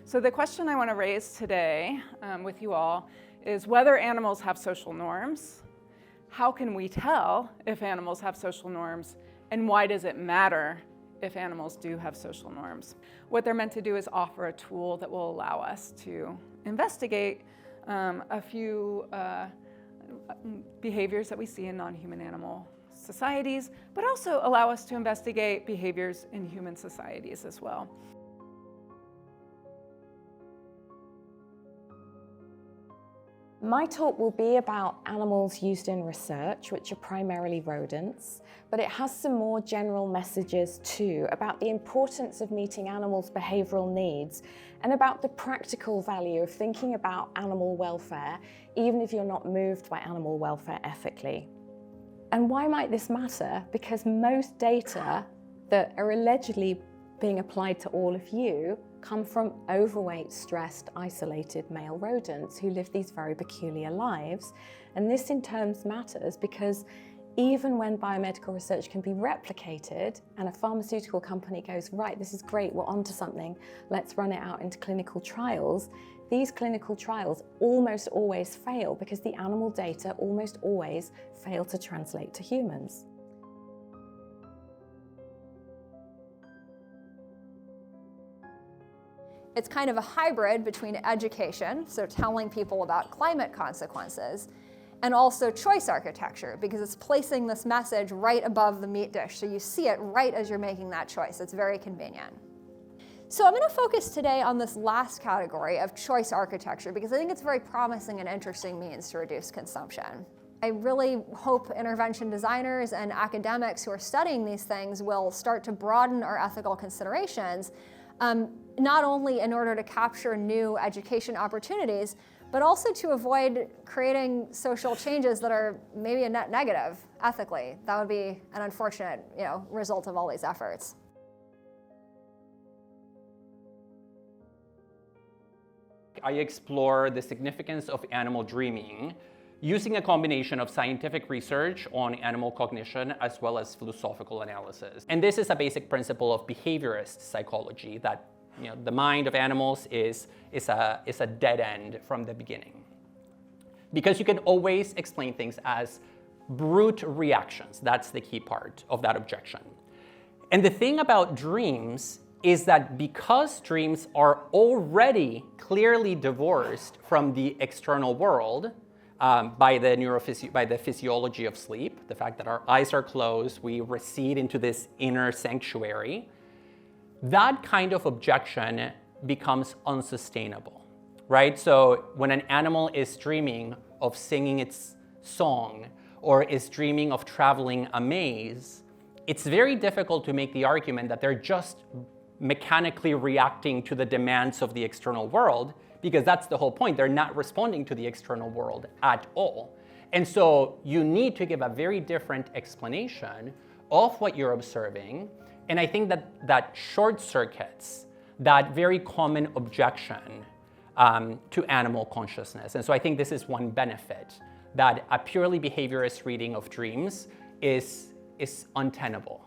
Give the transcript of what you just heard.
So the question I want to raise today with you all is whether animals have social norms. How can we tell if animals have social norms, and why does it matter if animals do have social norms? What they're meant to do is offer a tool that will allow us to investigate a few behaviors that we see in non-human animal societies, but also allow us to investigate behaviors in human societies as well. My talk will be about animals used in research, which are primarily rodents, but it has some more general messages too about the importance of meeting animals' behavioural needs and about the practical value of thinking about animal welfare, even if you're not moved by animal welfare ethically. And why might this matter? Because most data that are allegedly being applied to all of you come from overweight, stressed, isolated male rodents who live these very peculiar lives. And this in turn matters because even when biomedical research can be replicated and a pharmaceutical company goes, right, this is great, we're onto something, let's run it out into clinical trials, these clinical trials almost always fail because the animal data almost always fail to translate to humans. It's kind of a hybrid between education, so telling people about climate consequences, and also choice architecture, because it's placing this message right above the meat dish, so you see it right as you're making that choice. It's very convenient. So I'm going to focus today on this last category of choice architecture, because I think it's a very promising and interesting means to reduce consumption. I really hope intervention designers and academics who are studying these things will start to broaden our ethical considerations, not only in order to capture new education opportunities, but also to avoid creating social changes that are maybe a net negative ethically. That would be an unfortunate, result of all these efforts. I explore the significance of animal dreaming using a combination of scientific research on animal cognition as well as philosophical analysis. And this is a basic principle of behaviorist psychology, that the mind of animals is a dead end from the beginning. Because you can always explain things as brute reactions. That's the key part of that objection. And the thing about dreams is that because dreams are already clearly divorced from the external world by the physiology of sleep, the fact that our eyes are closed, we recede into this inner sanctuary, that kind of objection becomes unsustainable, right? So when an animal is dreaming of singing its song or is dreaming of traveling a maze, it's very difficult to make the argument that they're just mechanically reacting to the demands of the external world, because that's the whole point. They're not responding to the external world at all. And so you need to give a very different explanation of what you're observing. And I think that short circuits that very common objection to animal consciousness. And so I think this is one benefit, that a purely behaviorist reading of dreams is untenable.